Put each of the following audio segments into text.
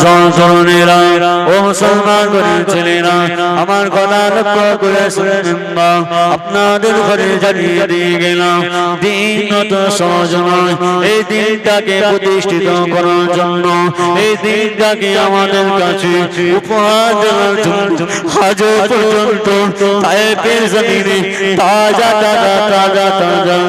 তরুণেরা ও মুসলমান ঘরের ছেলেরা আমার কথা লক্ষ্য করে শুনেন আপনাদের ঘরে জানিয়ে দিয়ে গেলাম দিন অত সহজ নয় এই দিনটাকে প্রতিষ্ঠিত করার জন্য এই দিনটাকে আমাদের কাছে উপহার দেওয়ার জন্য আজ পর্যন্ত তায়েফের জমিনে তাজা তাজা তাজা তাজা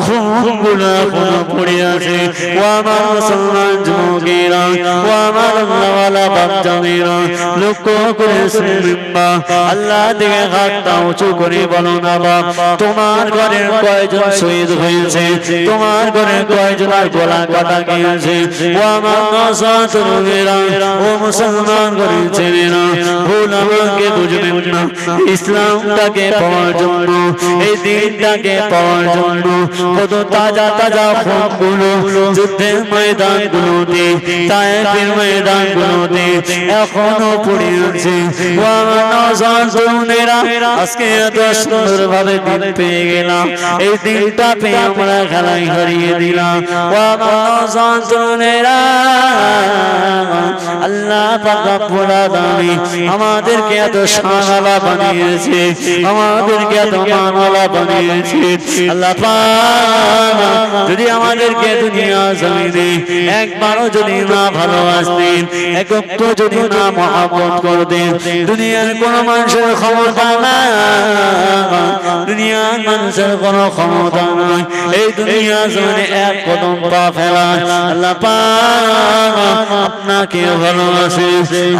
খুনগুলো এখনো পড়ে আছে ও আমার মুসলমান যুবকেরা ও আমার আল্লাহওয়ালা বাচ্চাদেরা লক্ষ্য করে শুনবেন না আল্লাহ দিকে হাতটা উঁচু করে বলো না বাপ তোমার ঘরের কয়জন শহীদ হয়েছে তোমার ঘরের কয়জনের গলা কাটা গিয়েছে ও আমার নওজওয়ানেরা ও মুসলমান ঘরের ছেলেরা ভুল আমাকে বুঝবেন না ইসলামটাকে পাওয়ার জন্য এই দিনটাকে পাওয়ার জন্য কত তাজা তাজা খুনগুলো যুদ্ধের ময়দানগুলোতে তায়েফের ময়দানগুলোতে এখনো পড়ে আছে ও আমার নওজওয়ানেরা আজকে এত সুন্দরভাবে দিন পেয়ে গেলাম এই দিনটা পেয়ে আমরা খেলাই হারিয়ে দিলাম ও আমার নওজওয়ানেরা আল্লাহ পাক রব্বুল আলামিন আমাদেরকে এত শানওয়ালা বানিয়েছে আমাদেরকে এত মানওয়ালা বানিয়েছে আল্লাহ পাক যদি আমাদেরকে দুনিয়া জমিনে একবারও যদি না ভালোবাসতেন একটু যদি না মহব্বত করতেন দুনিয়ার কোন মানুষের ক্ষমতা নাই দুনিয়ার মানুষের কোনো ক্ষমতা নাই এই দুনিয়া জমিনে এক কদম পা ফেলা আল্লাহ পাক আপনাকে ভালোবাসে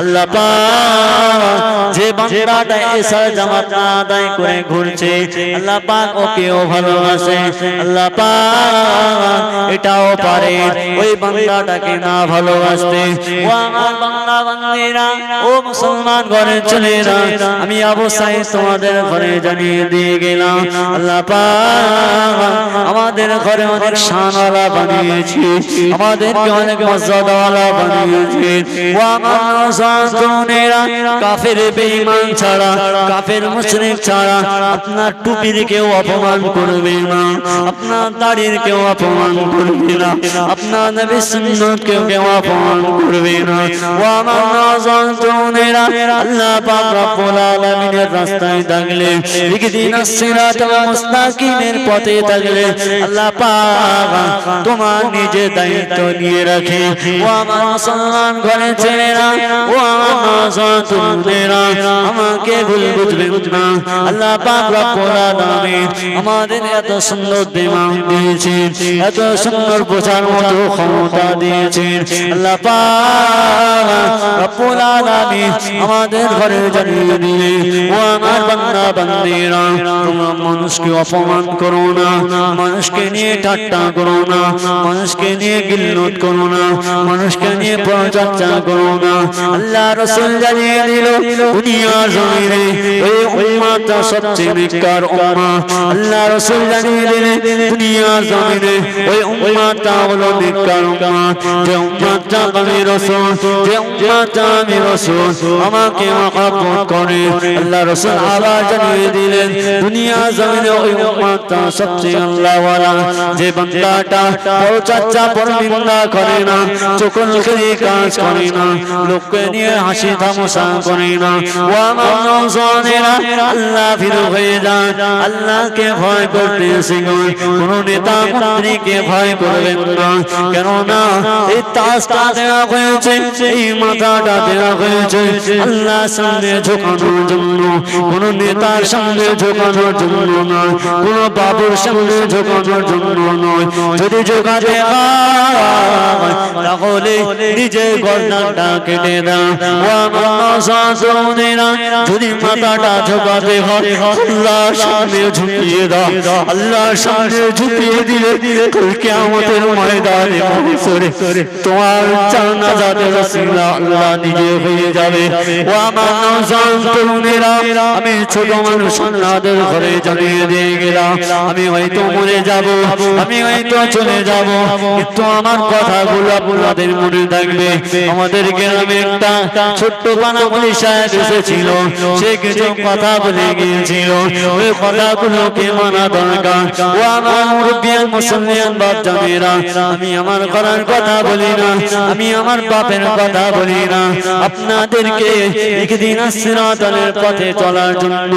আল্লাহ পাক যে বান্দাটা এসা জামাত আদায় করে ঘুরছে আল্লাহ পাক ওকেও ভালোবাসে আল্লাহ পাক এটাও পারে ওই বান্দাটাকে না ভালোবাসতে ও আমার বান্দা বান্দিরা ও মুসলমান ঘরের ছেলেরা আমি অবশ্যই তোমাদের ঘরে জানিয়ে দিয়ে গেলাম আল্লাহ পাক আমাদের ঘরে অনেক শানওয়ালা বানিয়েছে আমাদেরকে অনেক মর্যাদাওয়ালা বানিয়েছে ও আমার নওজওয়ানেরা কাফের বেঈমান ছাড়া কাফের মুশরিক ছাড়া আপনার টুপির কেউ অপমান করবে না আপনার দাড়ির কেউ অপমান করবে না আপনার নবীর সুন্নাত কেউ অপমান করবে না ও আমার নওজওয়ানেরা আল্লাহ পাক রব্বুল আলামিনের রাস্তায় থাকলে ইহদিনাস সিরাতাল মুস্তাকিমের পথে থাকলে আল্লাহ পাক তোমার নিজে দায়িত্ব নিয়ে রাখে ও আমার মুসলমান ঘরের ছেলেরা ও আমার নওজওয়ানেরা আমাকে ভুল বুঝবেন না আল্লাহ পাক রব্বুল আলামিন আমাদের এত সুন্দর দিমাগ দিয়েছেন এত সুন্দর বোঝার মতো ক্ষমতা দিয়েছেন আল্লাহ পাক রব্বুল আলামিন আমাদের ঘরে জানিয়ে দিলে ও আমার বান্দা বান্দিরা তোমরা মানুষকে অপমান করো না মানুষকে নিয়ে ঠাট্টা করো না মানুষকে নিয়ে গিল্লত করো না মানুষকে নিয়ে পরচর্চা করো না আল্লাহ রাসূল জানিয়ে দিল দুনিয়ার জমিনে এই উম্মতটা সবচেয়ে নেককার উম্মত আল্লাহ রাসূল জানিয়ে দিলেন দুনিয়ার জমিনে ওই উম্মতটা হলো নেককার উম্মত যে উম্মতটা আমি রাসূল যে উম্মতটা আমি রাসূল আমাকে মহব্বত করে আল্লাহ রাসূল আবার জানিয়ে দিলেন দুনিয়ার জমিনে ওই উম্মতটা সবচেয়ে আল্লাহওয়ালা যে বান্দাটা পরচর্চা পরনিন্দা করে না চোখের কাজ করে না লোককে নিয়ে হাসি তামাশা করে না ও আমার নওজওয়ানেরা আল্লাহ ভীরু হয়ে যায় আল্লাহকে ভয় করতে শিখুন কোন নেতা মন্ত্রীকে ভয় করবেন না কেননা এই তাজটা দেওয়া হয়েছে এই মাথাটা দেওয়া হয়েছে আল্লাহর সামনে ঝোঁকানোর জন্য কোন নেতার সামনে ঝোঁকানোর জন্য নয় কোন বাবুর সামনে ঝোঁকানোর জন্য নয় যদি ঝোঁকাতে হয় তাহলে নিজের গর্দানটা কেটে দাও ও আমার নওজওয়ানেরা যদি মাথাটা ঝোঁকাতে হয় আল্লাহর সামনে ঝুঁকিয়ে দাও আল্লাহর সামনে ঝুঁকিয়ে দিলে কাল কিয়ামতের ময়দানে করে তোমার জানাজাতে রাসূল আল্লাহ নিজে হয়ে যাবে ও আমার নওজওয়ানেরা আমি ছোট মানুষ আপনাদের ঘরে জানিয়ে দিয়ে গেলাম আমি হয়তো মরে যাব আমি হয়তো চলে যাব কিন্তু আমার কথাগুলো আপনাদের মনে থাকবে আমাদের গ্রামে একটা ছোট্ট বানাবলি সাহেব এসেছিল সে কিছু কথা বলে গিয়েছিল ওই কথাগুলোকে মানা দরকার ও আমার মুরব্বিয়ান মুসলমান বাচ্চারা আমি আমার করার কথা বলি না আমি আমার বাপের কথা বলি না আপনাদেরকে ইহদিনাস সিরাতালের পথে চলার জন্য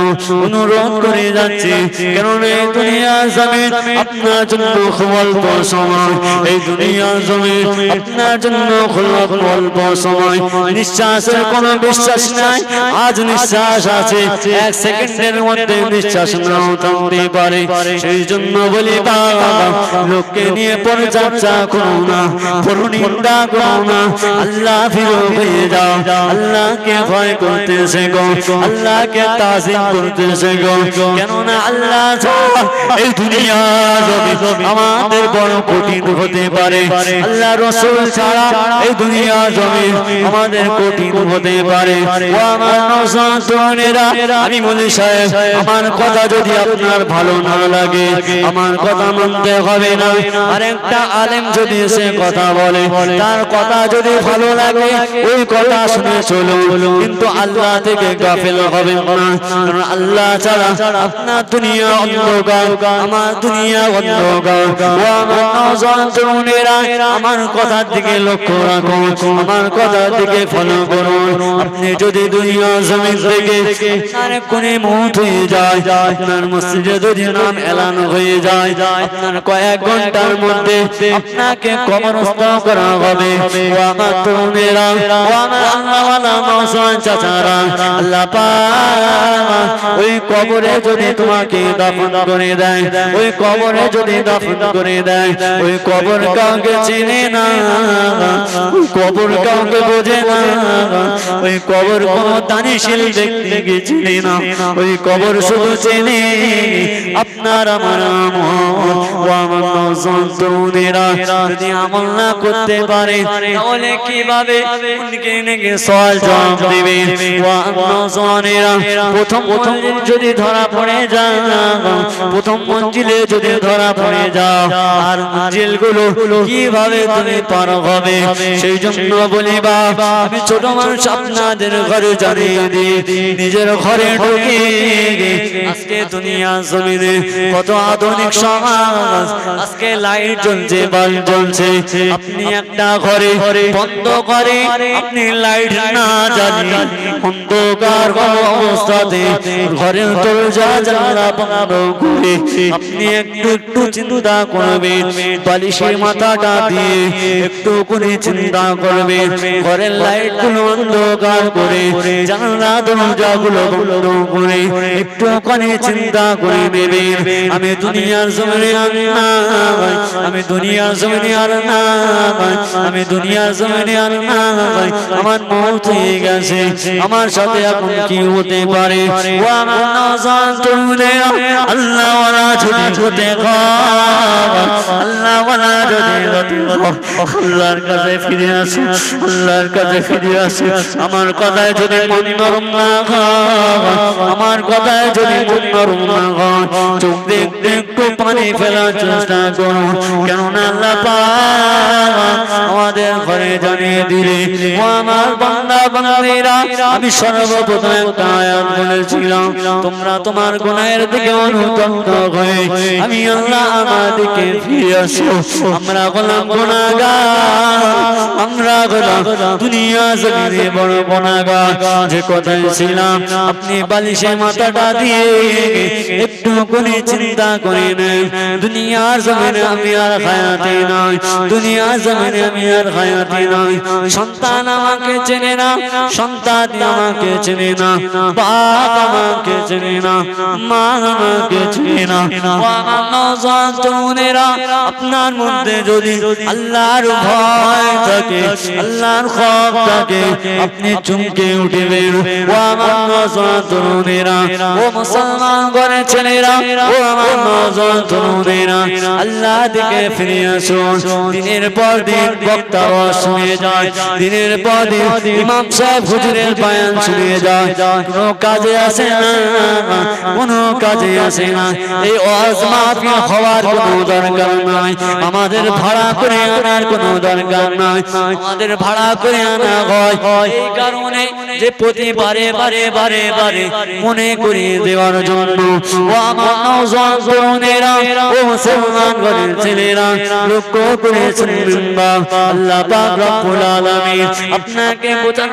অনুরোধ করে যাচ্ছি। কারণ এই দুনিয়া জমিন আপনার জন্য খুব অল্প সময়, এই দুনিয়া জমিন আপনার জন্য খুব অল্প সময়। নিঃশ্বাসের কোনো বিশ্বাস নাই, আজ নিঃশ্বাস আছে, এক সেকেন্ডের মধ্যে নিঃশ্বাস নাও থামতে পারে। সেই জন্য বলি বাবা, লোককে নিয়ে পরিচর্যা করো না, পরনিন্দা করো না, আল্লাহ ফিরে হয়ে যাও, আল্লাহকে ভয় করতে শেখো, আল্লাহকে তাজিম করতে শেখো। কেননা আল্লাহ ছাড়া এই দুনিয়া জমিন আমাদের বড় কঠিন হতে পারে, আল্লাহ রাসূল ছাড়া এই দুনিয়া জমিন আমাদের কঠিন হতে পারে। ও আমার নওজওয়ানেরা, আমি বলি সাহেব, আমার কথা যদি আপনার ভালো না লাগে আমার কথা মানতে হবে না। আরেকটা আলেম যদি সে কথা বলে, তার কথা যদি ভালো লাগে ওই কথা শুনে চলো, কিন্তু আল্লাহ থেকে গাফিল হবেন না। কারণ আল্লাহ ছাড়া আপনার দুনিয়া অন্ধকার, আমার দুনিয়া অন্ধকার। ও আমার নওজওয়ানেরা, আমার কথার দিকে লক্ষ্য রাখুন, আমার কথার দিকে ফলো করুন। আপনি যদি দুনিয়া জমিন থেকে আপনার কোনে মউত হয়ে যায়, আপনার মসজিদে যদি নাম এলান হয়ে যায়, আপনার কয়েক ঘন্টার মধ্যে আপনাকে কবরস্থ করা হবে। ও আমার তরুণেরা, ও আমার আল্লাহওয়ালা নওজওয়ান চাচারা, আল্লাহ পাক ওই কবরে যদি তোমাকে দাফন করে দেয়, ওই কবরে যদি দাফন করে দেয়, ওই কবর কাউকে চেনে না, ওই কবর কাউকে বোঝে না, ওই কবর কোনো দানিশীল ব্যক্তিকে চেনে না, ওই কবর শুধু চেনে আপনার আমার আমল। ও আমার নওজওয়ান তরুণেরা, যদি আমল না করতে পারে তাহলে কিভাবে উনকে নেকে সওয়াল জবাব দিবে? ও আমার নওজওয়ানেরা, প্রথম মঞ্জিল যদি ধরা পড়ে যায়, প্রথম মঞ্জিলে যদি ধরা পড়ে যাও, আর মঞ্জিলগুলো কিভাবে তুমি পার হবে? সেই জন্য বলি বাবা, আমি ছোট মানুষ আপনাদের ঘরে জানিয়ে দিই, নিজের ঘরে ঢুকে আজকে দুনিয়া জমিনে কত আধুনিক সমাজ, আজকে লাইট জ্বলছে, বাল্ব জ্বলছে, আপনি একটা ঘরে বন্ধ করে আপনি লাইট না জ্বালিয়ে অন্ধকার অবস্থাতে ঘরের দরজা জানালা বন্ধ করে আপনি একটু চিন্তা করবেন, বালিশের মাথাটা দিয়ে একটু করে চিন্তা করবেন, ঘরের লাইট গুলো অন্ধকার করে জানালা দরজা গুলো বন্ধ করে একটু করে চিন্তা করে নেবেন, আমি দুনিয়ার জমিনে আর না, আমি দুনিয়ার জমিনে আর না, আমি দুনিয়ার জমিনে আর না, আমার মওত হয়ে গেছে, আমার সাথে এখন কি হতে পারে? ও আমার নওজওয়ান তরুণেরা, আল্লাহওয়ালা যদি হতে হয়, আল্লাহওয়ালা যদি হতে হয়, আল্লাহর কাছে ফিরে আসো, আল্লাহর কাছে ফিরে আসো। আমার কথায় যদি মন নরম না হয়, আমার কথায় যদি মন নরম না হয়, চোখ দেখতে একটু পানি ফেলার চেষ্টা করো। কেননা আল্লাহ পাক আমাদের ঘরে জানিয়ে দিলে, ও আমার বান্দা বান্দীরা, আমি সর্বপ্রথম একটা আয়াত বলেছিলাম, তোমরা তোমার গুনাহের দিকে অনুতপ্ত হয়ে আমি আল্লাহ আমার দিকে ফিরে আসো। আমরা হলাম গুনাহগার, আমরা হলাম দুনিয়া জমিনে বড় গুনাহগার। যে কথাই ছিলাম, আপনি বালিশে মাথাটা দিয়ে একটু করে চিন্তা করে নেন, দুনিয়ার জমিনে আমি আর হায়াতে নাই, দুনিয়ার জমিনে আমি আর হায়াতে নাই। সন্তান আমাকে চেনে না, সন্তান আমাকে চেনে না, বাপ আমাকে চেনে না, মা আমাকে চেনে না। ও আমার নওজওয়ান তরুণেরা, আপনার মধ্যে যদি আল্লাহর ভয় থাকে, আল্লাহর খৌফ থাকে, আপনি চমকে উঠবেন। ও আমার নওজওয়ান তরুণেরা, ও মুসলমান ঘরের ছেলেরা, ও আমার নওজওয়ান তরুণেরা, আল্লাহ দিকে ফিরে আসুন। দিনের পর দিন বক্তা শুনে যায়, দিনের পর দিন ইমাম সাহেব হুজুরের বয়ান শুনে যায়, কোনো কাজে আসে না, কোনো কাজে আসে না। এই ওয়াজ মাহফিল হওয়ার কোনো দরকার নাই, আমাদের ভাড়া করে আনার কোনো দরকার নাই, আমাদের ভাড়া করে আনা হয়। এই কারণে যে প্রতি বারে বারে বারে বারে মনে করিয়ে দেওয়ার জন্য। ও আমার নওজোয়ান তরুণেরা, ও মুসলমান ঘরের ছেলেরা, লক্ষ্য করে শুনবেন আল্লাহ পাক রব্বুল আলামিন আপনাকে বোঝার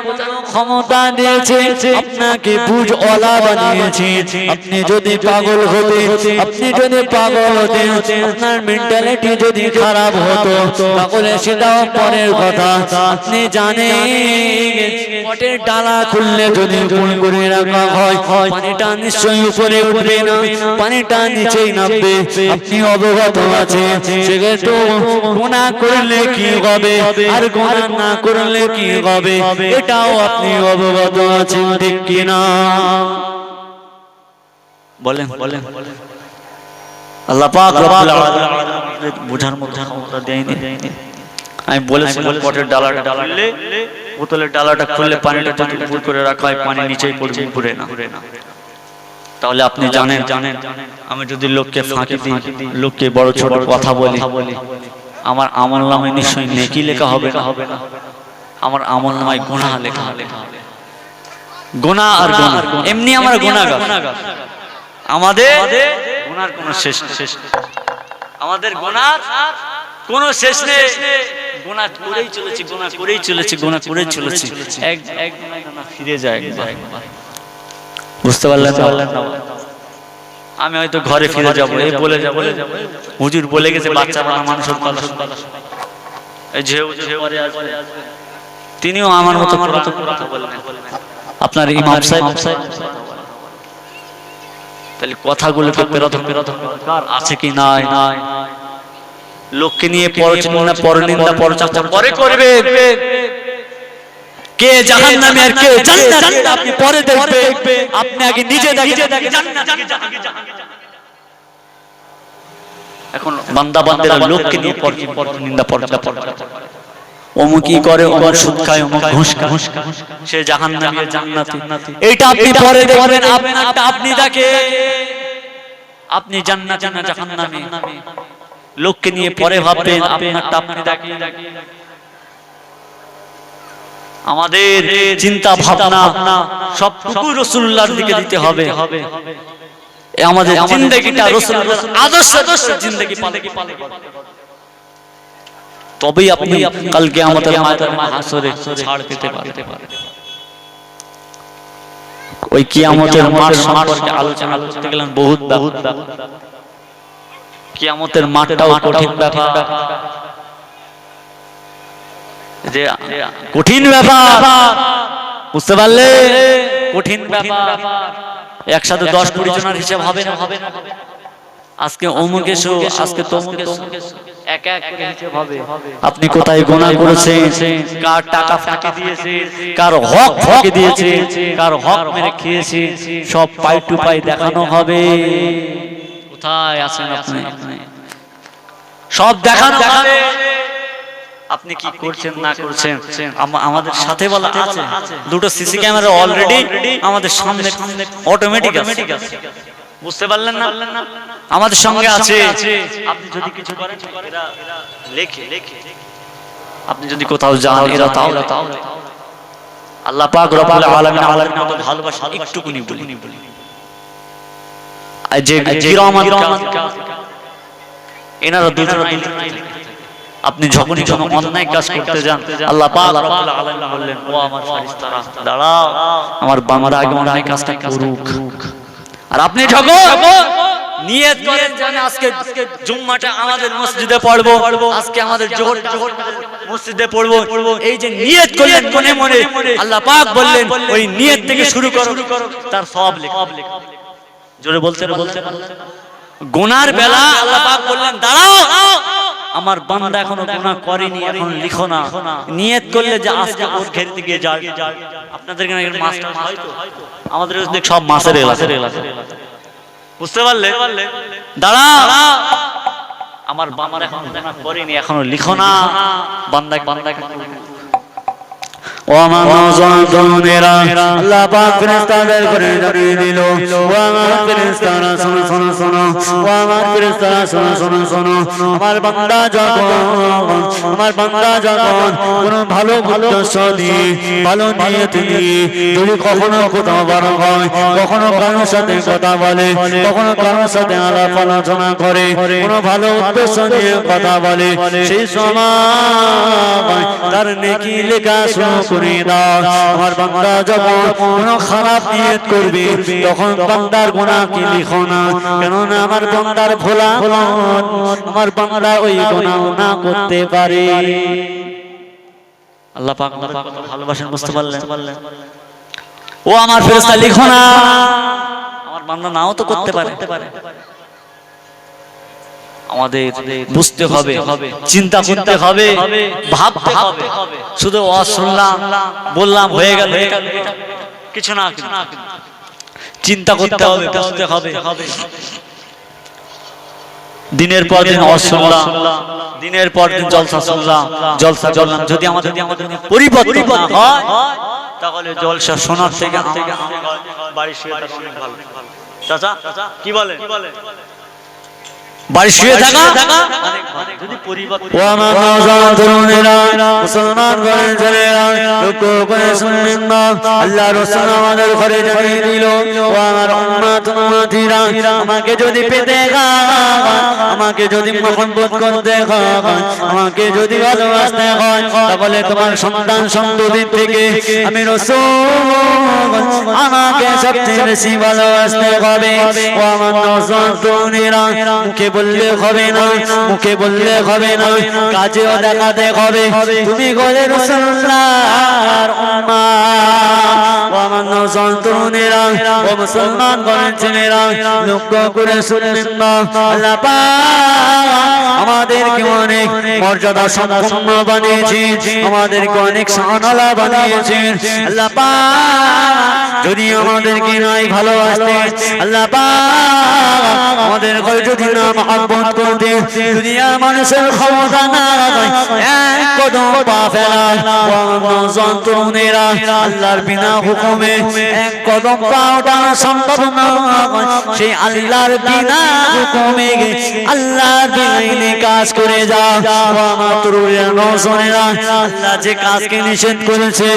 ক্ষমতা দিয়েছে, আপনাকে বুঝ ওয়ালা বানিয়েছে। আপনি যদি পাগল হতে, আপনি যদি পাগল হতে, আপনার মেন্টালিটি যদি খারাপ হতো তাহলে সেটাও পরের কথা। আপনি জানেন পটের ডালা খুললে যদি ফুল করে রাখা হয় পানিটা নিশ্চয়ই উপরে উঠবে না, পানিটা নিচেই নামবে। আপনি অবগত আছেন সেক্ষেত্রে গুনাহ করলে কি হবে আর গুনাহ না করলে কি হবে এটাও আপনি অবগত আছেন, ঠিক কিনা? বলেন বলেন। আল্লাহ পাক রব্বুল আলামিন বুঝার মতো ক্ষমতা দেয়নি। আমি বলেছিলাম পটের ডালাটা খুললে, বোতলের ডালাটা খুললে পানিটা যদি উপর করে রাখা হয় পানি নিচেই পড়বে, উপরে না। তাহলে আপনি জানেন আমি যদি লোককে ফাঁকি দিই, লোককে বড় ছোট কথা বলি, আমার আমলনামায় নিশ্চয়ই নেকি লেখা হবে না, আমার আমলনামায় গুনাহ লেখা হবে। গুনাহ আর গুনাহ, এমনি আমরা গুনাহগার। আমাদের গুনার কোনো শেষ নেই, আমাদের গুনার কোনো শেষ নেই। গুনাহ করেই চলেছি, গুনাহ করেই চলেছি, গুনাহ করেই চলেছি। এক গুনাহ ফিরে যায়। বুঝতে পারলেন না? আমি হয়তো ঘরে ফিরে যাবো, এই বলে যাবো হুজুর বলে গেছে বাচ্চা বানা মানুষের কথা, এই যে পরে আসবে তিনিও আমার মতো কথা বললেন, আপনার ইমাম সাহেব। তাহলে কথাগুলো তো পেরোধন আছে কি নাই? লোককে নিয়ে পরনিন্দা পরচর্চা পরে করবে। কে জাহান্নামী আর কে জান্নাত আপনি পরে দেখবেন, আপনি আগে নিজে দেখেন। এখন বান্দা বান্দারা লোককে নিয়ে পরনিন্দা পরচর্চা করে, অমুক কি করে, অমুক সুদ খায়, অমুক ঘুষ খায়, সে জাহান্নামী আর জান্নাতি। এইটা আপনি পরে দেখবেন, আপনারটা আপনি দেখেন, আপনি জান্নাতি না জাহান্নামী। লোককে নিয়ে পরে ভাববেন, আপনারটা আপনি দেখেন। আমাদের চিন্তা ভাবনা সবটুকু রাসূলুল্লাহর দিকে দিতে হবে। আমাদের জিন্দেগিটা রাসূলুল্লাহর আদর্শ জিন্দেগি পালন, তবেই আপনি কাল কিয়ামতের ময়দানে হাসরে ছাড় পেতে পারবেন। ওই কিয়ামতের মাঠ সম্পর্কে আলোচনা করতে গেলেন বহুত। কিয়ামতের মাঠটাও কঠিন ব্যাপার, যে কঠিন ব্যাপার, বুঝতে পারলে? কঠিন ব্যাপার। একসাথে 10-20 জনের হিসাব হবে না। আজকে অমুকে শো, আজকে তমুকে শো, এক এক করে হিসাব হবে। আপনি কোথায় গুনাহ করেছেন, কার টাকা ফাঁকি দিয়েছে, কার হক ফাঁকি দিয়েছে, কার হক মেরে খেয়েছে, সব পাই টু পাই দেখানো হবে। কোথায় আছেন আপনি? সব দেখানো হবে। আপনি কি করছেন না করছেন আমাদের সাথে বলা আছে। দুটো সিসি ক্যামেরা অলরেডি আমাদের সামনে অটোমেটিক আছে, বুঝতে পারলেন না? আমাদের সঙ্গে আছে। আপনি যদি কিছু করেন এরা লেখে, আপনি যদি কোথাও যান এরা তাও। আল্লাহ পাক রব্বুল আলামিন মত ভালোবাসা একটুকুনি বলি, যে কিরামান এনারা দুজন। আপনি যখনই কোনো অন্যায় কাজ করতে যান আল্লাহ পাক রব্বুল আলামিন বললেন, ও আমার ফেরেশতারা দাঁড়াও, আমার বান্দা আগে অন্যায় কাজটা করুক। আর আপনি যখন নিয়ত করেন যে আজকে জুম্মাটা আমাদের মসজিদে পড়বো, আজকে আমাদের জোহর মসজিদে পড়বো, এই যে নিয়ত করলেন মনে মনে, আল্লাহ পাক বললেন ওই নিয়ত থেকে শুরু করো, তার সওয়াব লেখো। জোরে বলছেন? গুনার বেলা আল্লাহ পাক বললেন দাঁড়াও, আমার বান্দা এখনো গুনাহ করেনি, এখন লিখো না। নিয়ত করলে যে আজকে ওর ঘের দিকে যায়। আপনাদের এখানে মাছ হয়তো, আমাদের দেখ সব মাছের এলাকা, বুঝতে পারলে? দাঁড়াও, আমার বান্দা এখনো গুনাহ করেনি, এখনো লিখো না। বান্দা ও আমার নওজওয়ানেরা আল্লাহ পাক ফেরেশতাদের করে জানিয়ে দিল ও আমার ফেরেশতারা শোনো শোনো শোনো ও আমার ফেরেশতারা শোনো শোনো শোনো আমার বান্দা যখন কোনো ভালো উদ্দেশ্য দিয়ে ভালো নিয়ত নিয়ে যদি কখনো কোথাও বার হয় কখনো কারোর সাথে কথা বলে কখনো কারোর সাথে আলাপ আলোচনা করে কোনো ভালো উদ্দেশ্য নিয়ে কথা বলে সেই সময় তার নেকি লেখা শুরু করে দাও আমার বান্দা যখন কোনো খারাপ নিয়ত করবে তখন বান্দার গুনাহ কি লিখো না কেননা আমার বান্দার ভোলা আমার বান্দা ওই গুনাহ না করতে পারে আল্লাহ পাক ভালোবাসেন বুঝতে পারলেন ও আমার ফেরেশতা লিখো না আমার বান্দা নাও তো করতে পারে আমাদের বুঝতে হবে চিন্তা করতে হবে ভাবতে হবে শুধু ওয়াজ শুনলাম বললাম হয়ে গেল কিছু না চিন্তা করতে হবে বুঝতে হবে দিনের পর দিন ওয়াজ শুনলাম দিনের পর দিন জলসা শুনলাম জলসা করলাম যদি আমাদের পরিবর্তন না হয় তাহলে জলসা শোনার থেকে বাড়ি শুয়ে থাকা অনেক ভালো চাচা কি বলেন বাড়ি শুয়ে থাকা যদি পরিবর্তন ও আমার নওজওয়ান তরুণেরা মুসলমান ঘরের ছেলেরা লক্ষ্য করে শুনবেন না আল্লাহ রাসূল আমাদের ঘরে জানিয়ে দিল ও আমার উম্মত উম্মতিরা আমাকে যদি পেতে হয় আমাকে যদি মহব্বত করতে হয় আমাকে যদি ভালোবাসতে হয় তাহলে তোমার সন্তান সন্ততি থেকে আমি রাসূল আমাকে সবচেয়ে বেশি ভালোবাসতে হবে ও আমার নওজওয়ান তরুণেরা মুখে বললে হবে না মুখে বললে হবে না কাজেও দেখাতে হবে তুমি গলে রাসূলুল্লাহর উম্মাহ ও আমার নওজওয়ান তরুণেরা ও মুসলমান ঘরের ছেলেরা লক্ষ্য করে শুনবেন না আল্লাহ পাক আমাদেরকে অনেক মর্যাদা সম্পন্ন বানিয়েছেন আমাদেরকে অনেক শানওয়ালা বানিয়েছেন আল্লাহ পাক যদি আমাদেরকে নাই ভালোবাসতেন আল্লাহ পাক আমাদের ঘরে যদি না মহব্বত করতে দুনিয়ার মানুষের ক্ষমতা না এক কদম পা ফেলা যন্ত্রণেরা আল্লাহর বিনা হুকুমে এক কদম পা ওঠানো সম্ভব নয় সেই আল্লাহর বিনা হুকুমে আল্লাহর বিনা কাজ করে যাও আমার তরুণেরা নওজওয়ানেরা আল্লাহ যে কাজকে নিষেধ করেছে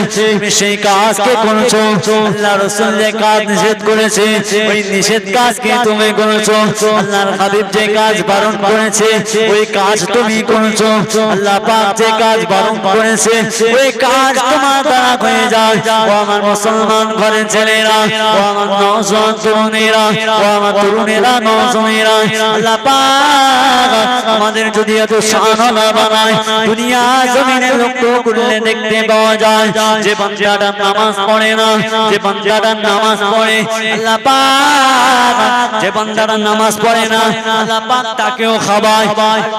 সেই কাজকে করেছো আল্লাহ রাসূল যে কাজ নিষেধ করেছে ওই নিষেধ কাজকে তুমি করেছো আল্লাহর হাবিব যে কাজ বারণ করেছে ওই কাজ তুমি করেছো আল্লাহ পাক যে কাজ বারণ করেছে ওই কাজ তোমার দ্বারা হয়ে যায় ও আমার মুসলমান ঘরের ছেলেরা ও আমার নওজওয়ান তরুণেরা ও আমার তরুণেরা নওজওয়ানেরা আল্লাহ পাক আমাদের যদি এত শানওয়ালা বানায় দুনিয়া জমিনে লক্ষ্য করলে দেখতে পাওয়া যায় যে বান্দাটা নামাজ পড়ে না যে বান্দাটা নামাজ পড়ে আল্লাহ পাক যে বান্দাটা নামাজ পড়ে না আল্লাহ পাক তাকেও খাওয়ায়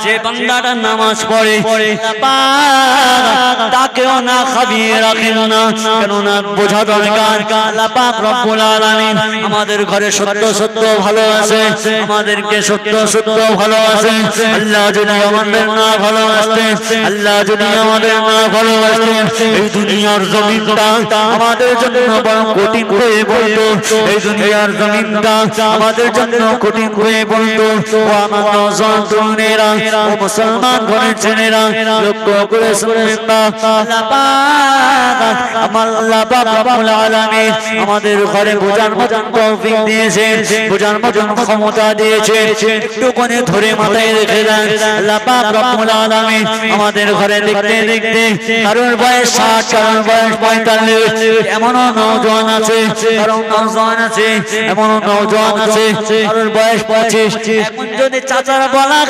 যে বান্দাটা নামাজ পড়ে আল্লাহ পাক তাকেও না খাইয়ে রাখেন না কেননা বোঝা দরকার আল্লাহ পাক রব্বুল আলামিন আমাদের ঘরে সত্য সত্য ভালোবাসে আমাদেরকে সত্য সত্য ভালোবাসে আল্লাহ যদি আমাদের না ভালোবাসতেন আল্লাহ যদি আমাদের না ভালোবাসতেন এই দুনিয়ার জমিনটা আমাদের জন্য বড় কঠিন হয়ে পড়তো এই দুনিয়ার জমিনটা আমাদের জন্য কঠিন হয়ে পড়তো ও আমার নওজওয়ান তরুণেরা ও মুসলমান ঘরের ছেলেরা লক্ষ্য করে শুনবেন না আল্লাহ পাক আমার আল্লাহ পাক রব্বুল আলামিন আমাদের ঘরে বোঝার মতন তৌফিক দিয়েছেন বোঝার মতন ক্ষমতা দিয়েছেন একটুখানি ধরে মাথায় রেখে দেন আল্লাহ পাক রব্বুল আলামিন আমাদের ঘরে দেখতে দেখতে কারোর বয়স 60 কারোর বয়স 45 এমনও নওজওয়ান আছে কারোর নওজওয়ান আছে এমনও নওজওয়ান আছে কারোর বয়স 25 এখন যদি চাচার বলা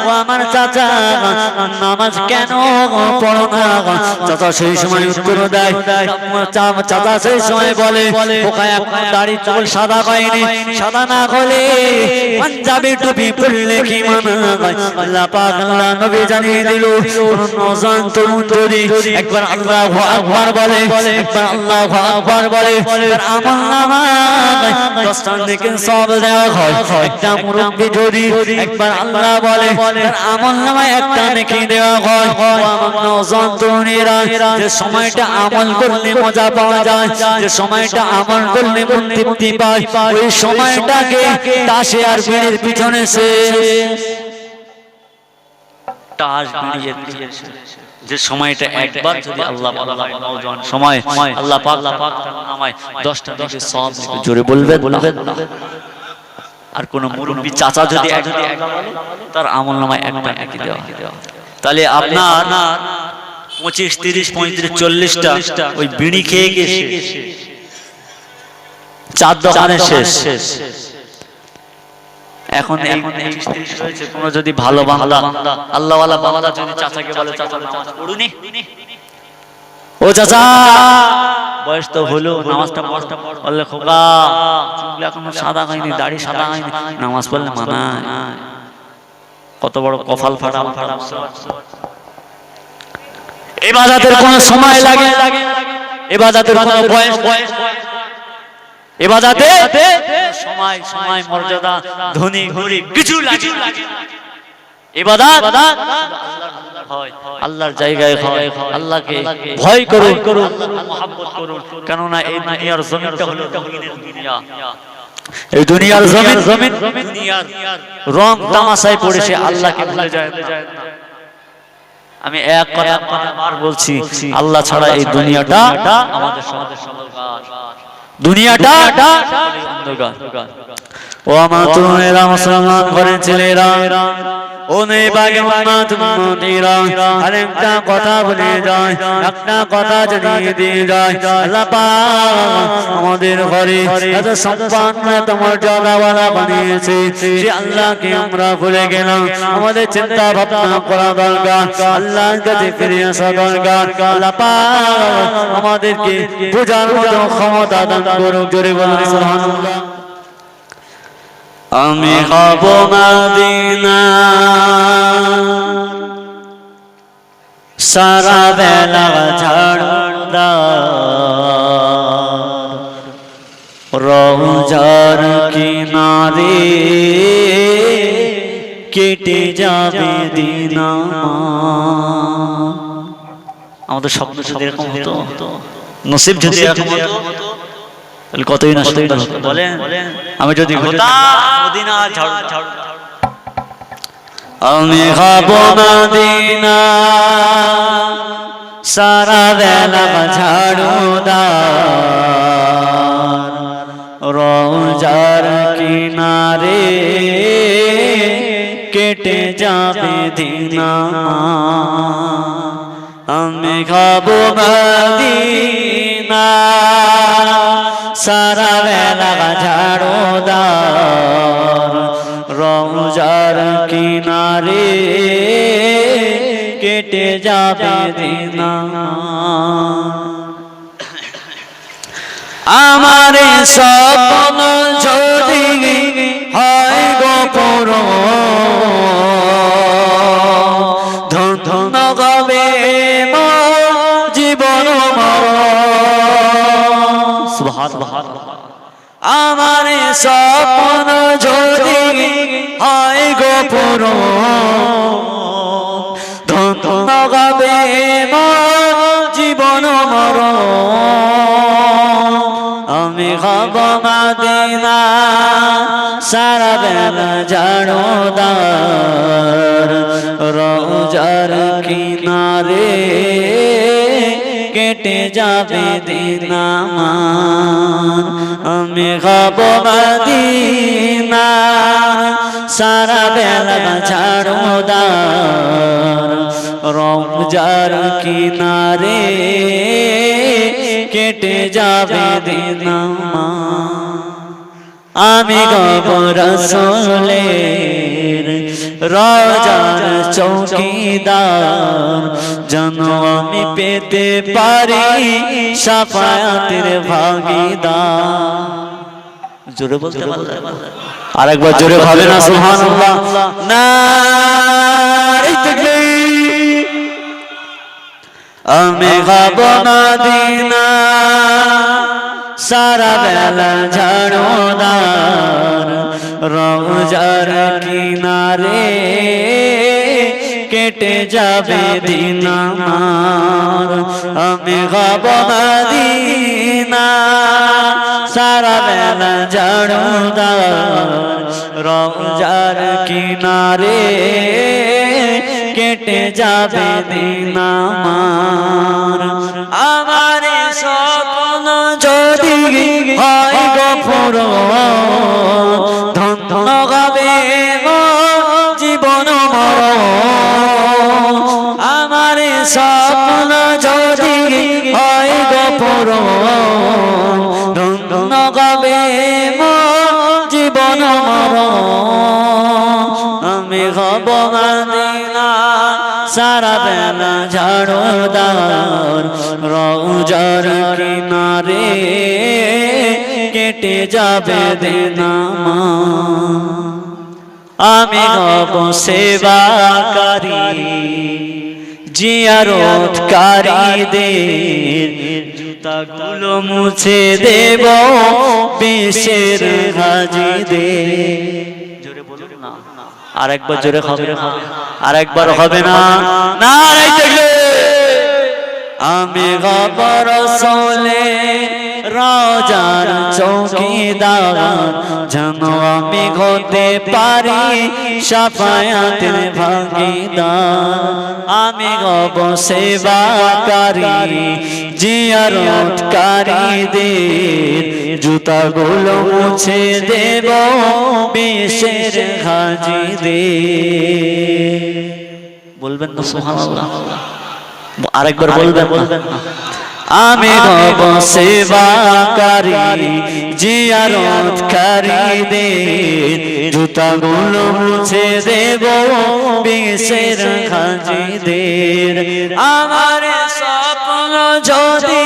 ও আমার চাচা নামাজ কেন পড়ো না চাচা সেই সময় উত্তর দেয় চাচা সেই সময় বলে ওকা এখন দাড়ি চুল সাদা হয়নি সাদা না হলে পাঞ্জাবি টুপি পরলে কি মানা আল্লাহ পাক আল্লাহ নবী জানিয়ে দিল নওজওয়ান তরুণ যদি একবার আল্লাহু আকবার বলে একবার আল্লাহু আকবার বলে আমল নামায় 10টা নেকি সওয়াব দেওয়া হয় একটা মুরব্বি যদি একবার আল্লাহ বলে তার আমলনামায় একটা নেকি দেওয়া হয় আমার নওজোয়ান তরুণীরা যে সময়টা আমল করলে মজা পাওয়া যায় যে সময়টা আমল করলে মন তৃপ্তি পায় ওই সময়টাকে তাসে আর বিড়ির পিছনে সে তাস বিড়ির যে সময়টা একবার যদি আল্লাহ নওজোয়ান সময় আল্লাহ পাক আমায় 10টা থেকে সওয়াব জোরে বলবেন আর কোন মুরব্বি চাচা যদি তার আমলনামায় একটা নেকি দেওয়া তাহলে আপনার 25 30 35 40টা ওই বিড়ি খেয়ে গেছে চার দোকানে শেষ এখন এই 30 হয়েছে কোন যদি ভালো বান্দা আল্লাহওয়ালা বান্দা যদি চাচাকে বলে চাচা নামাজ পড়ুনি ও চাচা বয়স তো হলো নামাজটা পড়লে খোকা চুল এখনো সাদা হয়নি দাড়ি সাদা হয়নি নামাজ পড়লে মানায় কত বড় কপাল ফাটা ইবাদতের কোন সময় লাগে ইবাদতের কোন বয়স ইবাদতে সময় সময় মর্যাদা ধনী গরীব কিছু লাগে ইবাদত হয় আল্লাহর জায়গায় হয় আল্লাহকে ভয় করুন আল্লাহর মহব্বত করুন কেন না এই দুনিয়ার জমিনটা হলো দুনিয়া এই দুনিয়ার জমিন দুনিয়ার রং তামাশায় পড়ে সে আল্লাহকে ভুলে যায় আমি এক কথা বারবার বলছি আল্লাহ ছাড়া এই দুনিয়াটা আমাদের সমাজের সমাজগার দুনিয়াটা অন্ধকার ও আমার তরুণেরা মুসলমান ঘরের ছেলেরা ও নেই বাগে উম্মতীরা আরেকটা কথা বলে যায় একটা কথা জানিয়ে দিয়ে যায় আল্লাহ পাক আমাদের ঘরে এত সম্পন্ন তোমার মর্যাদাওয়ালা বানিয়েছে যে আল্লাহকে আমরা ভুলে গেলাম আমাদের চিন্তা ভাবনা করা দরকার আল্লাহর কাছে ফিরে আসা দরকার আল্লাহ পাক আমাদেরকে বোঝার মতো ক্ষমতা দান করুক জোরে বলুন সুবহানাল্লাহ আমি হব মদিনা সারা বেলা ঝাড়দার রওজার কিনারে কেটে যাবে দিন আমাদের স্বপ্ন যদি এরকম হতো নসিব যদি এরকম হতো তাহলে কতই না বলেন আমি যদি মদিনা আমি হব মদিনা সারা বেলা ঝাড়ুদার রওজার কিনারে কেটে যাবে দিন আমি হব মদিনা সারা বেলা ঝাড়ুদার রওজার কিনারে কেটে যাবে দিন আমার স্বপ্ন যদি হয় গো পূরণ ধন্য হবে জীবন আমার স্বপ্ন যদি হয় গো পূরণ ধন্য হবে জীবন মরণ আমি হব মদিনা সারা বেলা ঝাড়ুদার রওজার কিনারে কেটে যাবে দিন আমি হব মদিনা সারা বেলা ঝাড়ুদার রওজার কিনারে কেটে যাবে দিন আমি গব রাসূলের রওজার চৌকিদার যেন আমি পেতে পারি শাফায়াতের ভাগীদার জোরে বলতে পারলেন আরেকবার জোরে হবে না সুবহানাল্লাহ নারে তাকবীর আমি হব মদিনা সারা বেলা ঝাড়ুদার রওজার কিনারে কেটে যাবে দিন আমার আমি হব মদিনা সারা বেলা ঝাড়ুদার রওজার কিনারে কেটে যাবে দিন আমার স্বপ্ন যদি হয় গো পূরণ ধন্য হবে জীবন মরণ আমার স্বপ্ন যদি হয় গো পূরণ ধন্য হবে জীবন মরণ আমি হব মদিনা সারা বেলা ঝাড়ুদার রওজার কিনারে কেটে যাবে দিন আমি হব সেবাকারী জিয়ারতকারীদের জুতাগুলো মুছে দেব বিশের হাজিদের জোরে বলুন না আরেকবার জোরে হবে আরেকবার হবে না নারে আমি হব রাসূলে রওজার চৌকিদার যেন আমি হতে পারি শাফায়াতের ভাগীদার আমি হব সেবাকারী জিয়ারতকারীদের জুতাগুলো মুছে দেব বিশের হাজিদের বলবেন না সুবহানাল্লাহ আরেকবার বলবেন আমি হব সেবাকারী জিয়ারতকারীদের জুতাগুলো মুছে দেব বিশের হাজিদের আমার স্বপ্ন যদি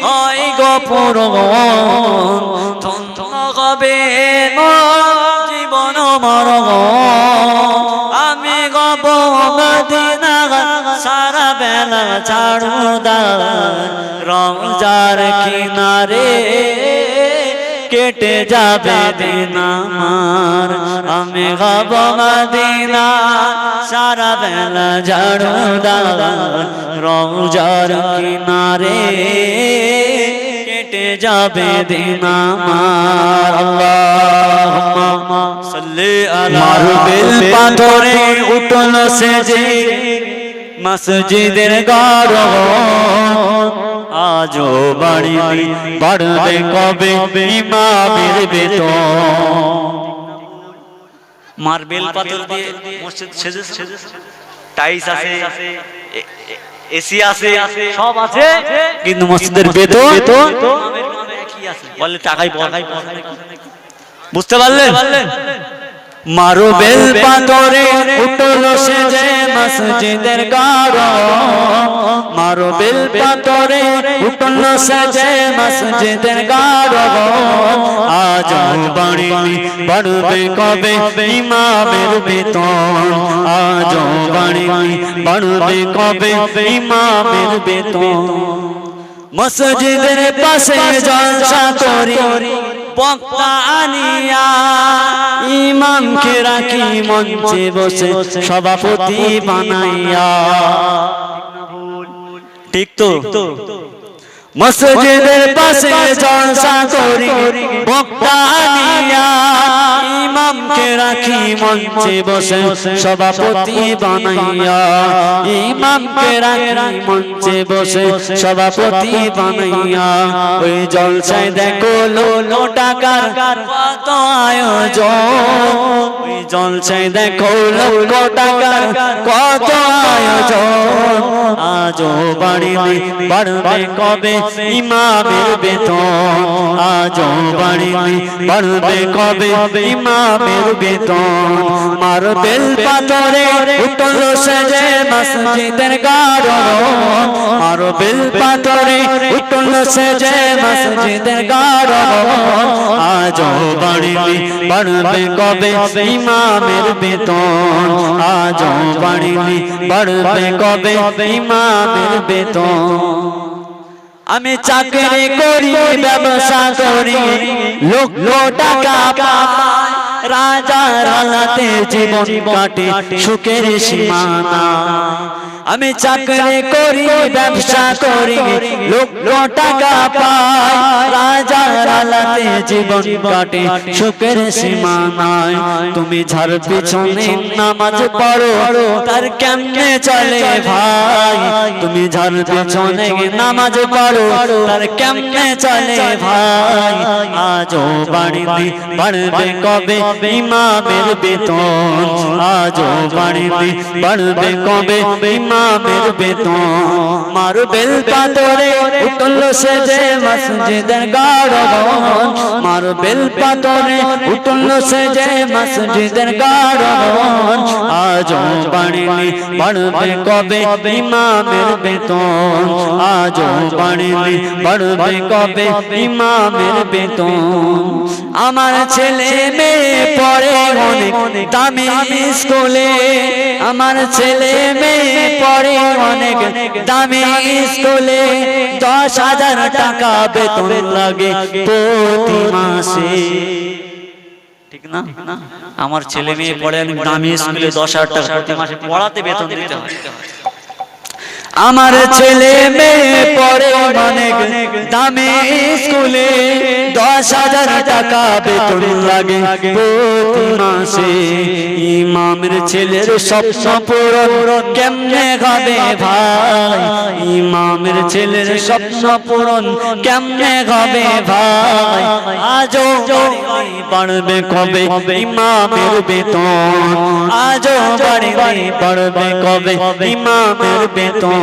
হয় গো পূরণ ধন্য হবে জীবন মরণ আমি হব মদিনা সারা বেলা ঝাড়ুদার রওজার কিনারে কেটে যাবে দিন আমার আমি হব মদিনা সারা বেলা ঝাড়ুদার রওজার কিনারে কেটে যাবে দিন আমার আল্লাহুম্মা সাল্লি আলা মারুবিল পাথরে উঠল সেজে মসজিদের গাড়ো আজও বাড়বে কবে ইমামের বেতন মার্বেল পাথর দিয়ে মসজিদ সেজেছে টাইলস আছে এসি আছে সব আছে কিন্তু মসজিদের বেতন একই আছে বলে টাকাই বুঝতে পারলেন মারবেল পাথরে উঠল সেজে মসজিদের গাড়ো মারবেল পাথরে উঠল সেজে মসজিদের গাড়ো আজ বাড়বে কবে ইমামের বেতন আজ বাড়বে কবে ইমামের বেতন মসজিদের পাশে জলসা করি বক্তা আনিয়া ইমামকে রাখি মঞ্চে বসে সভাপতি বানাইয়া ঠিক তো মসজিদের পাশে জলসা করি বক্তা আনিয়া ইমামকে রাখি মঞ্চে বসে সভাপতি বানাইয়া ইমামকে রাখি মঞ্চে বসে সভাপতি বানাইয়া ওই জলসায় দেখো লোলো টাকার কত আয়োজন ওই জলসায় দেখো লোলো টাকার কত আয়োজন আজও বাড়বে কবে ইমামের বেতন আজও বাড়বে কবে ইমামের বেতন মারবেল পাথরে উঠল সেজে মসজিদের গাড়ো মারবেল পাথরে উঠল সেজে মসজিদের গাড়ো আজও বাড়বে কবে ইমামের বেতন আজও বাড়বে কবে ইমামের বেতন আমি চাকরি করি ব্যবসা করি লক্ষ টাকা পাই রাজার আলাতে জীবন কাটে সুখের সীমানা আমি চাকরি করি ব্যবসা করি লক্ষ টাকা পাই রাজার আলাতে জীবন কাটে সুখের সীমানায় তুমি যার পিছনে নামাজ পড়ো তার কেমনে চলে ভাই তুমি যার পিছনে নামাজ পড়ো তার কেমনে চলে ভাই আজও বাড়িতে বাড়বে কবে ইমামের বেতন আজও বাড়িতে বাড়বে কবে ইমামের বেতন মারবেল পাথরে উঠল সেজে মসজিদের গাড়বন মারবেল পাথরে উঠল সেজে মসজিদের গাড়বন আজও বাড়িতে বাড়বে কবে ইমামের বেতন আজও বাড়িতে বাড়বে কবে ইমামের বেতন আমার ছেলে মেয়ে পড়ে অনেক দামি স্কুলে আমার ছেলে মেয়ে পড়ে অনেক দামি স্কুলে 10,000 টাকা বেতন লাগে প্রতি মাসে ঠিক না আমার ছেলে মেয়ে পড়ে অনেক দামি স্কুলে 10,000 টাকা প্রতি মাসে পড়াতে বেতন দিতে হয় আমার ছেলে মেয়ে পড়ে অনেক দামি স্কুলে 10,000 টাকা বেতন লাগে প্রতি মাসে ইমামের ছেলের স্বপ্ন পূরণ কেমনে হবে ভাই ইমামের ছেলের স্বপ্ন পূরণ কেমনে হবে ভাই আজও বাড়বে কবে ইমামের বেতন আজও বাড়বে কবে ইমামের বেতন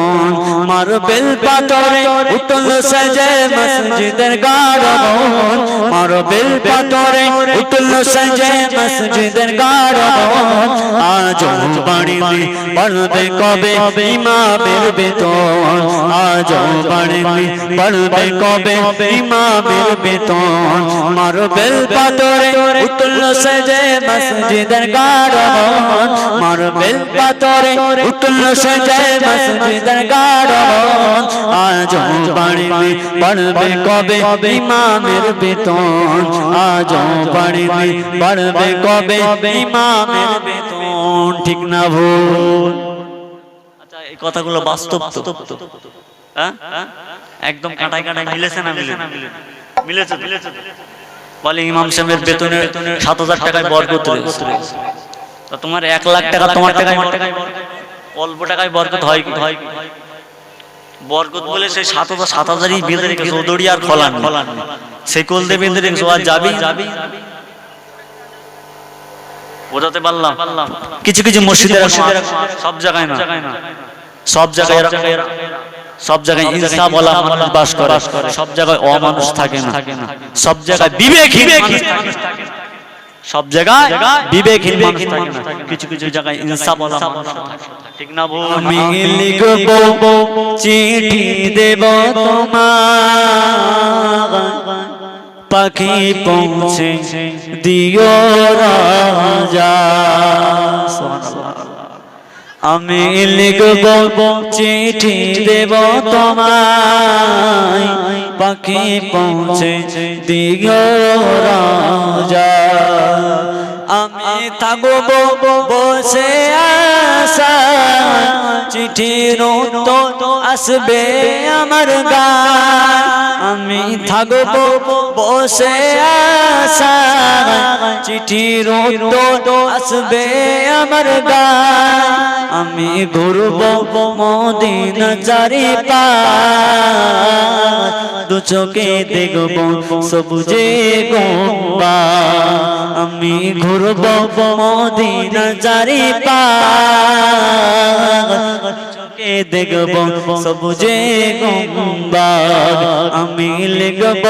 মারবেল পাথরে উঠল সেজে মসজিদের গাড়বন মারবেল পাথরে উঠল সেজে মসজিদের গাড়বন আজও বাড়িতে বাড়বে কবে ইমামের বেতন আজও বাড়বে কবে ইমামের বেতন মারবেল পাথরে উঠল সেজে মসজিদের গাড়বন মারবেল পাথরে উঠল সেজে মসজিদের গাড়বন আজও বাড়বে কবে ইমামের বেতন আজও বাড়বে কবে ইমামের বেতন ঠিক না ভুল আচ্ছা এই কথাগুলো বাস্তব তো হ্যাঁ একদম কাটায় কাটায় মিলেছে না মিলেছে বলে ইমাম সাহেবের বেতনে 7,000 টাকায় বরকত রয়েছে তো তোমার 1 লাখ টাকা তোমার টাকায় অল্প টাকায় বরকত হয় কি বরকত বলে সেই 7,000ই বেঁধে রেখেছে ওদড়ি আর খোলান সেই কোল দিয়ে বেঁধে রেখেছে আর যাবি বোঝাতে পারলাম কিছু কিছু মসজিদের সব জায়গায় না সব জায়গায় ইনসাফওয়ালা মানুষ বাস করে সব জায়গায় অমানুষ থাকে না সব জায়গায় বিবেকহীন মানুষ থাকে সব জায়গায় বিবেকহীন মানুষ থাকে না কিছু কিছু জায়গায় ইনসাফওয়ালা মানুষ থাকে ঠিক না বল আমি লিখব চিঠি দেব তোমার পাখি পৌঁছে দিও রাজা আমি লিখব চিঠি দেব তোমায় পাখি পৌঁছে দিও রাজা আমি থাকব বসে আশা চিঠির উত্তর আসবে আমার গায় আমি থাকব বসে আশা চিঠির উত্তর আসবে আমার গায় আমি ঘুরব মদিনা চারিপাশ দু চোখে দেখব সবুজে গম্বুজ আমি ঘুরব মদিনা চারিপাশ দেখব সবুজে গম্বুজ আমি লিখব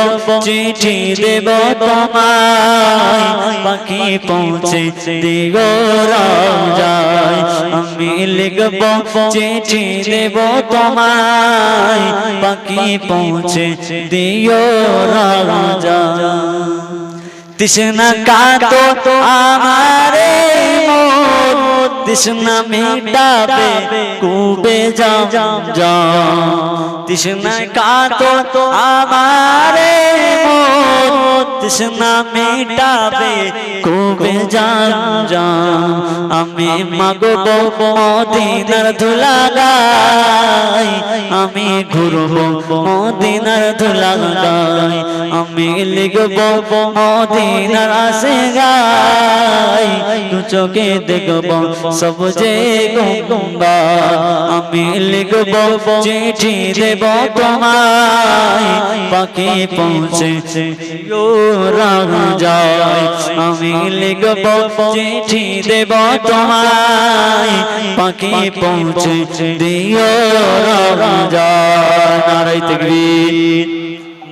চিঠি দেব তোমায় পাখি পৌঁছে দিও রাজা আমি লিখব চিঠি দেব তোমায় পাখি পৌঁছে দিও রাজা তৃষ্ণা কাটো আমারে মন তৃষ্ণা মিটাবে কুবে যাও তৃষ্ণা কাটো আমারে মন তৃষ্ণা মিটাবে কবে জাম আমি মাগবো মদিনার ধুলা গাই আমি ঘুরবো মদিনার ধুলা গাই আমি লিখবো মদিনার আসে গাই দু চোখে দেখবো সব যে গঙ্গা আমি লিখবো চিঠি দেব তোমায় পাখি পৌঁছে যায় আমি লিখবো চিঠি দেব তোমায় পাখি পৌঁছে দিও যায় নারায়ে তাকবীর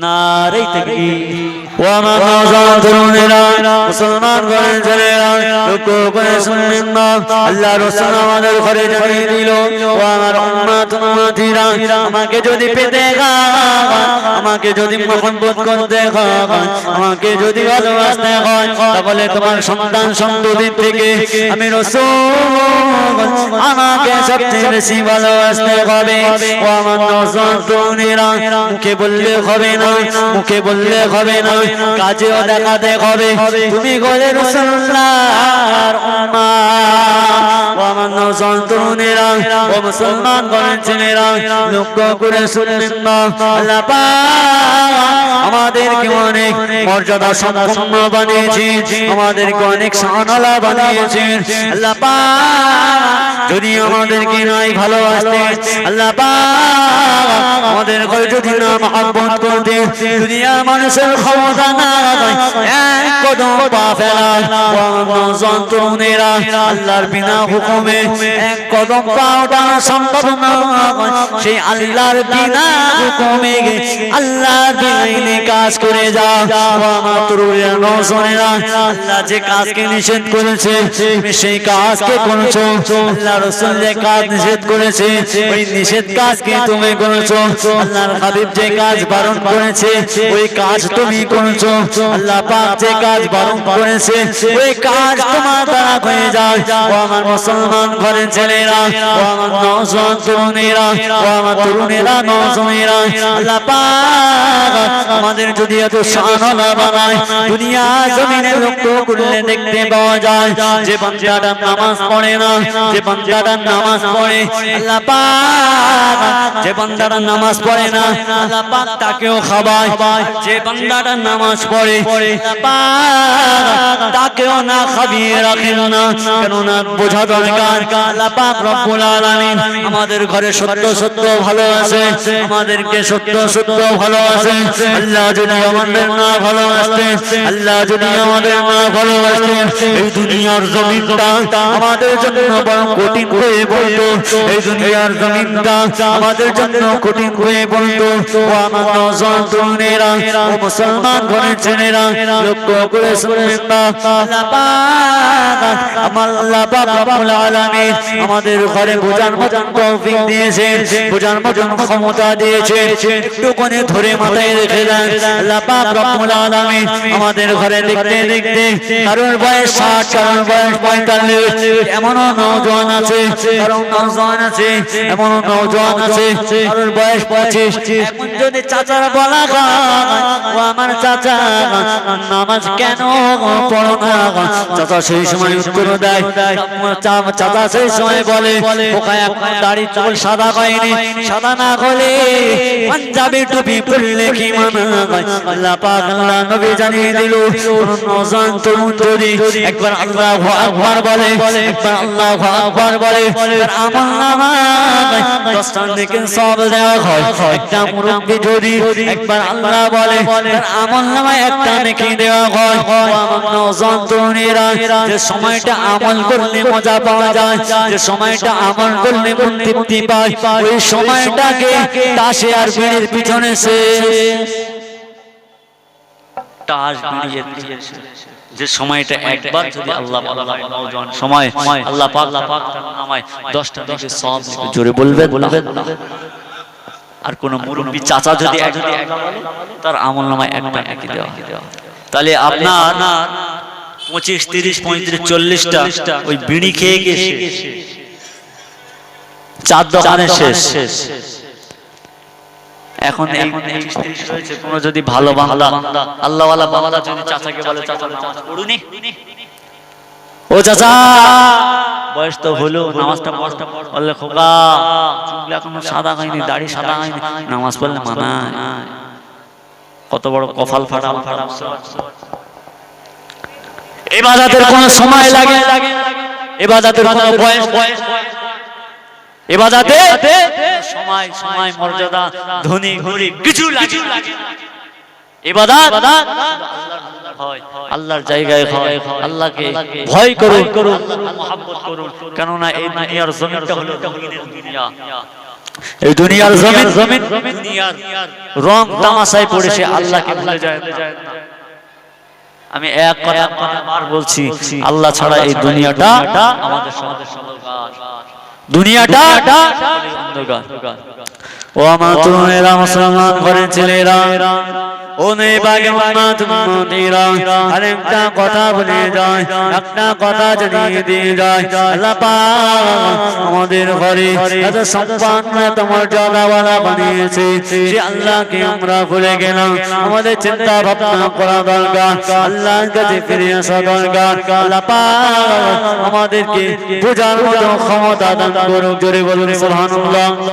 নারে তাকবীর ও আমার নওজোয়ান তরুণেরা মুসলমান ঘরের ছেলেরা লক্ষ্য করে শুনবেন না আল্লাহ রাসূল আমাদের ঘরে জানিয়ে দিল ও আমার উম্মত উম্মতিরা আমাকে যদি পেতে হয় আমাকে যদি মহব্বত করতে হয় আমাকে যদি ভালোবাসতে হয় তাহলে তোমার সন্তান সন্ততি থেকে আমি রাসূল আমাকে সবচেয়ে বেশি ভালোবাসতে হবে ও আমার নওজোয়ান তরুণেরা মুখে বললে হবে না মুখে বললে হবে না কাজেও দেখাতে হবে তুমি গলে রাসূলুল্লাহর উম্মাহ ও আমার নওজোয়ান তরুণেরা ও মুসলমান ঘরের ছেলেরা লক্ষ্য করে শুনবেন না আল্লাহ পাক আমাদেরকে অনেক মর্যাদা সম্পন্ন বানিয়েছেন আমাদেরকে অনেক শানওয়ালা বানিয়েছেন আল্লাহ পাক যদি আমাদেরকে নাই ভালোবাসতেন আল্লাহ পাক আমাদের ঘরে যদি না মহব্বত করতেন দুনিয়ার মানুষের ক্ষমতা না এক কদম পা ফেলা নওজোয়ান তরুণেরা আল্লাহর বিনা হুকুমে এক কদম পা ওঠানো সম্ভব না সেই আল্লাহর বিনা হুকুমে আল্লাহর বিনা কাজ করে যাও আমার তরুণেরা নওজোয়ানেরা আল্লাহ যে কাজকে নিষেধ করেছে তুমি সেই কাজকে করেছো আল্লাহ রাসূল যে কাজ নিষেধ করেছে ওই নিষেধ কাজকে তুমি করেছো আল্লাহর হাবিব যে কাজ বারণ করেছে ওই কাজ তুমি করেছো আল্লাহ পাক যে কাজ বারণ করেছে ওই কাজ তোমার দ্বারা হয়ে যায় ও আমার মুসলমান ঘরের ছেলেরা ও আমার নওজোয়ান তরুণেরা ও আমার তরুণেরা নওজোয়ানেরা আল্লাহ পাক আমাদের যদি এত শানওয়ালা বানায় দুনিয়া জমিনে লক্ষ্য করলে দেখতে পাওয়া যায় যে বান্দাটা নামাজ পড়ে না যে বান্দাটা নামাজ পড়ে আল্লাহ পাক যে বান্দাটা নামাজ পড়ে না আল্লাহ পাক তাকেও খাওয়ায় যে বান্দাটা নামাজ পড়ে আল্লাহ পাক তাকেও না খাইয়ে রাখেন না কেননা বোঝা দরকার আল্লাহ পাক রব্বুল আলামিন আমাদের ঘরে সত্য সত্য ভালোবাসে আমাদেরকে সত্য সত্য ভালোবাসে আল্লাহ যদি আমাদের না ভালোবাসতেন আল্লাহ যদি আমাদের না ভালোবাসতেন এই দুনিয়ার জমিনটা আমাদের জন্য বড় কঠিন হয়ে পড়তো এই দুনিয়ার জমিনটা আমাদের জন্য কঠিন হয়ে পড়তো ও আমার নওজোয়ান তরুণেরা ও মুসলমান ঘরের ছেলেরা লক্ষ্য করে শুনবেন না আল্লাহ পাক আমার আল্লাহ পাক রব্বুল আলামিন আমাদের ঘরে বোঝার মতন তৌফিক দিয়েছেন বোঝার মতন ক্ষমতা দিয়েছেন একটুখানি ধরে মাথায় রেখে দেন আল্লাহ পাক রব্বুল আলামিন আমাদের ঘরে দেখতে দেখতে কারোর বয়স 60 কারোর বয়স 45 এমনও নওজোয়ান আছে কারোর নওজোয়ান আছে এমনও নওজোয়ান আছে কারোর বয়স 25 এখন যদি চাচার বলা হয় ও আমার চাচা নামাজ কেন পড়ো না চাচা সেই সময় উত্তর দেয় চাচা সেই সময় বলে ওকা এখন দাড়ি চুল সাদা হয়নি সাদা না হলে পাঞ্জাবি টুপি পরলে কি মানা আল্লাহ পাক আল্লাহ নবী জানিয়ে দিল নওজোয়ান তরুণ যদি একবার আল্লাহু আকবার বলে একবার আল্লাহু আকবার বলে তার আমলনামায় 10টা নেকি সওয়াব দেওয়া হয় একটা মুরব্বি যদি একবার আল্লাহ বলে তার আমলনামায় একটা নেকি দেওয়া হয় আমার নওজোয়ান তরুণেরা যে সময়টা আমল করলে মজা পাওয়া যায় যে সময়টা আমল করলে মন তৃপ্তি পায় ওই সময়টাকে তাসে আর বিড়ির পিছনে সে তাস বিড়ির যে সময়টা একবার যদি আল্লাহ নওজোয়ান সময় আল্লাহ পাক আমায় 10টা নেকি সওয়াব জোরে বলবেন আর কোন মুরব্বি চাচা যদি তার আমলনামায় একটা নেকি দেওয়া তাহলে আপনার 25 30 35 40টা ওই বিড়ি খেয়ে গেছে চার দোকানে শেষ এখন এই 30 রয়েছে, কোন যদি ভালো বান্দা আল্লাহওয়ালা বান্দা যদি চাচাকে বলে চাচা নামাজ পড়ুনি, ও চাচা বয়স তো হলো, নামাজটা পড়লে খোকা চুল এখনো সাদা হয়নি, দাড়ি সাদা হয়নি, নামাজ পড়লে মানায়। কত বড় কপাল ফাটা। ইবাদতের কোন সময় লাগে, ইবাদতের কোন বয়স, ইবাদতে সময় মর্যাদা ধনী গরীব কিছু লাগে। ইবাদত হয় আল্লাহর জায়গায় হয়, আল্লাহকে ভয় করুন, মহব্বত করুন, কেননা এই দুনিয়ার জমিনটা হলো মুমিনের দুনিয়া। এই দুনিয়ার জমিন দুনিয়ার রং তামাশায় পড়ে সে আল্লাহকে ভুলে যায় না। আমি এক কথা বারবার বলছি, আল্লাহ ছাড়া এই দুনিয়াটা আমাদের অন্ধকার, দুনিয়াটা অন্ধকার। ও আমার তোমরা মুসলমান ঘরের ছেলেরা, ও নেবাগে উম্মতীরা, আরেকটা কথা বলে যায়, একটা কথা জানিয়ে দিয়ে যায়, আল্লাহ পাক আমাদের ঘরে এত সম্পন্ন এত মর্যাদাওয়ালা বানিয়েছে, যে আল্লাহকে আমরা ভুলে গেলাম। আমাদের চিন্তা ভাবনা করা দরকার, আল্লাহর কাছে ফিরে আসা দরকার। আল্লাহ পাক আমাদেরকে বোঝার মতো ক্ষমতা দান করুক, জোরে বলুন সুবহানাল্লাহ।